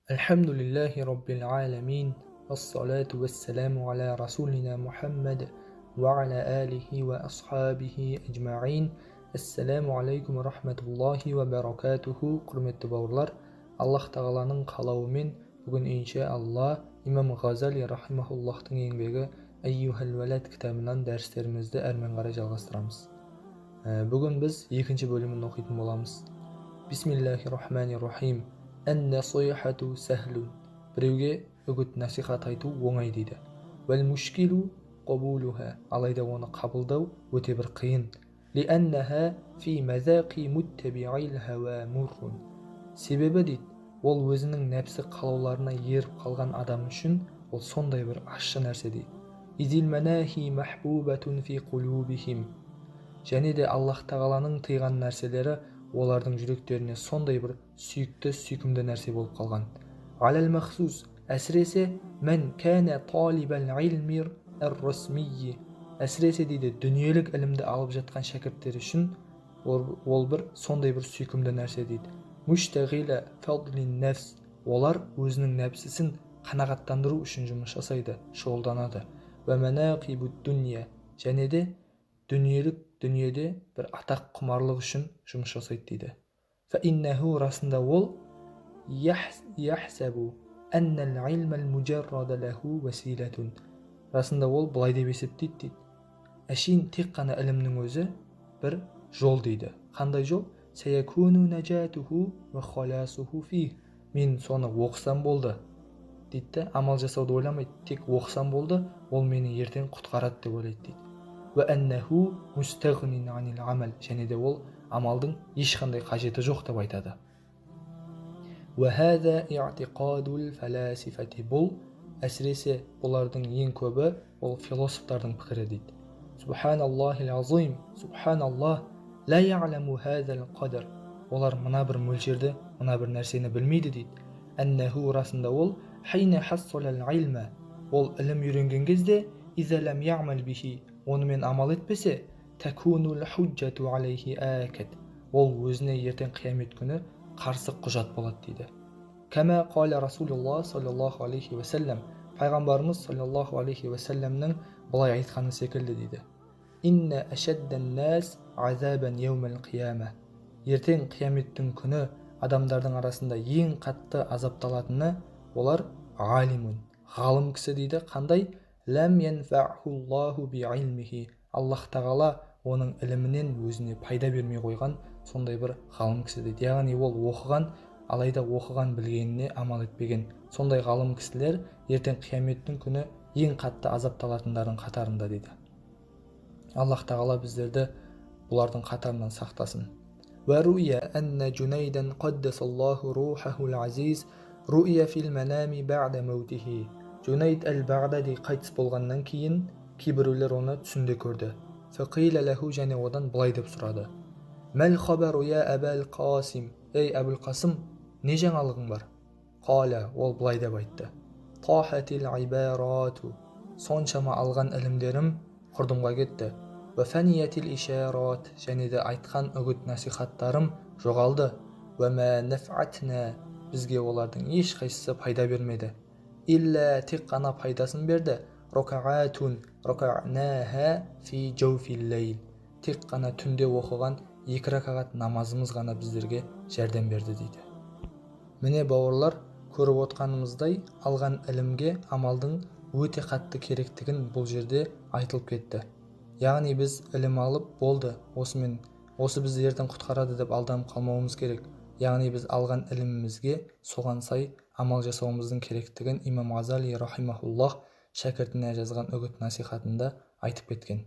Elhamdülillahi Rabbil alemin. Vessalatu vesselamu ala Rasulina Muhammed ve ala alihi ve ashabihi ecma'in. Esselamu aleykum ve rahmetullahi ve berekatuhu. Құрметті бауырлар, Аллах тағаланың қалауымен бүгін иншаалла имам Ғазали рахимахуллахтың еңбегі Айюхал Валад кітабынан дәрістерімізді әрмен қарай жалғастырамыз. Бүгін біз екінші бөлімін оқитын боламыз. Бисмиллахир-рахманир-рахим. Ан-насихату сахлун. Біреуге үгіт насихат айту оңай дейді. Вәл мушкилу қабулуха. Алайда оны қабылдау өте бір қиын. Лианнаха фи мазақи муттаби'ил хава муррун. Себебі дейді, ол өзінің нәпсі қалауларына еріп қалған адам үшін ол сондай бір ащы нәрсе дейді. Изил манахи махбубатун фи қулубихим. Және де Аллах тағаланың тыйған нәрселері олардың жүректеріне сондай бір сүйкімді нәрсе болып қалған. Алал махсус, әсіресе мән кәне талибал илмир ар-расмийи. Әсіресе дейді, дүниелік ілімді алып жатқан шәкірттер үшін ол бір сондай бір сүйкімді нәрсе дейді. Муштағила фадлин нәфс. Олар өзінің нәпсісін қанағаттандыру үшін жұмыс жасайды, шұғылданады. Ва манақибуд дүния. Және де дүниеде бір атақ құмарлық үшін жұмыс жасайды дейді. Фаиннаху, расында ол яхсабу аннал илмал муджаррада лаху василатун. Расында ол былай деп есептейді дейді. Әшейін тек қана ілімнің өзі бір жол дейді. Қандай жол? Саякуну наджатуху ва халасуху фи. Мен соны оқысам болды дейді. Амал жасауды ойламайды, тек оқысам болды, ол мені ертең құтқарады деп ойлайды дейді. وأنه مستغن عن العمل. және де ол амалдың ешқандай қажеті жоқ деп айтады. وهذا اعتقاد الفلاسفة. бұл әсіресе бұлардың ең көбі ол философтардың пікірі дейді. Субханаллахил азим. Субханаллах. لا يعلم هذا القدر. олар мына бір мөлшерді, мына бір нәрсені білмейді дейді. أنه, расында ол حين حصل العلم. ол ілім үйренген кезде إذا لم يعمل به. онымен амал етпесе, такунул худжату алейхи акад. ол өзіне ертең қиямет күні қарсы құжат болады дейді. Кама қала Расулуллах саллаллаху алейхи вассалам. Пайғамбарымыз саллаллаху алейхи вассаламның былай айтқаны секілді дейді. Инна ашаддан нас азабан яумал қияма. ертең қияметтің күні адамдардың арасында ең қатты азапталатыны олар алимун, ғалым кісі дейді. Қандай? Ләм янфаъхуллаху би'илмихи. Аллах тағала оның ілімінен өзіне пайда бермей қойған сондай бір ғалым кісі дейді. Яғни ол оқыған, алайда оқыған білгеніне амал етпеген сондай ғалым кісілер ертең қияметтің күні ең қатты азапталатындардың қатарында дейді. Аллах тағала біздерді бұлардың қатарынан сақтасын. Ва руия анна Джунайдан қаддасаллаху рухахул азиз руия фил манами бa'да маутихи. Джунайд әл-Бағдади қайтыс болғаннан кейін кейбіреулер оны түсінде көрді. Фақила лаху, және одан былай деп сұрады. Мәл хабару я Әбәл Қасим. Ей Әбіл Қасым, не жаңалығың бар? Қала, ол былай деп айтты. Тахатил ибарату. соншама алған ілімдерім құрдымға кетті. Ва фаниятил ишарат. және де айтқан үгіт насихаттарым жоғалды. Ва ма наф'атна. бізге олардың ешқайсысы пайда бермеді. Илля, тек қана пайдасын берді. Рокаатун рока'наха фи джауфил лейл. тек қана түнде оқыған 2 ракағат намазымыз ғана біздерге жәрдем берді дейді. Міне бауырлар, көріп отқанымыздай алған ілімге амалдың өте қатты керектігін бұл жерде айтылып кетті. Яғни біз ілім алып болды, осы бізді ертең құтқарады деп алданып қалмауымыз керек. Яғни біз алған ілімімізге соған сай амал жасауымыздың керектігін имам Ғазали рахимахуллах шәкіртіне жазған үгіт насихатында айтып кеткен.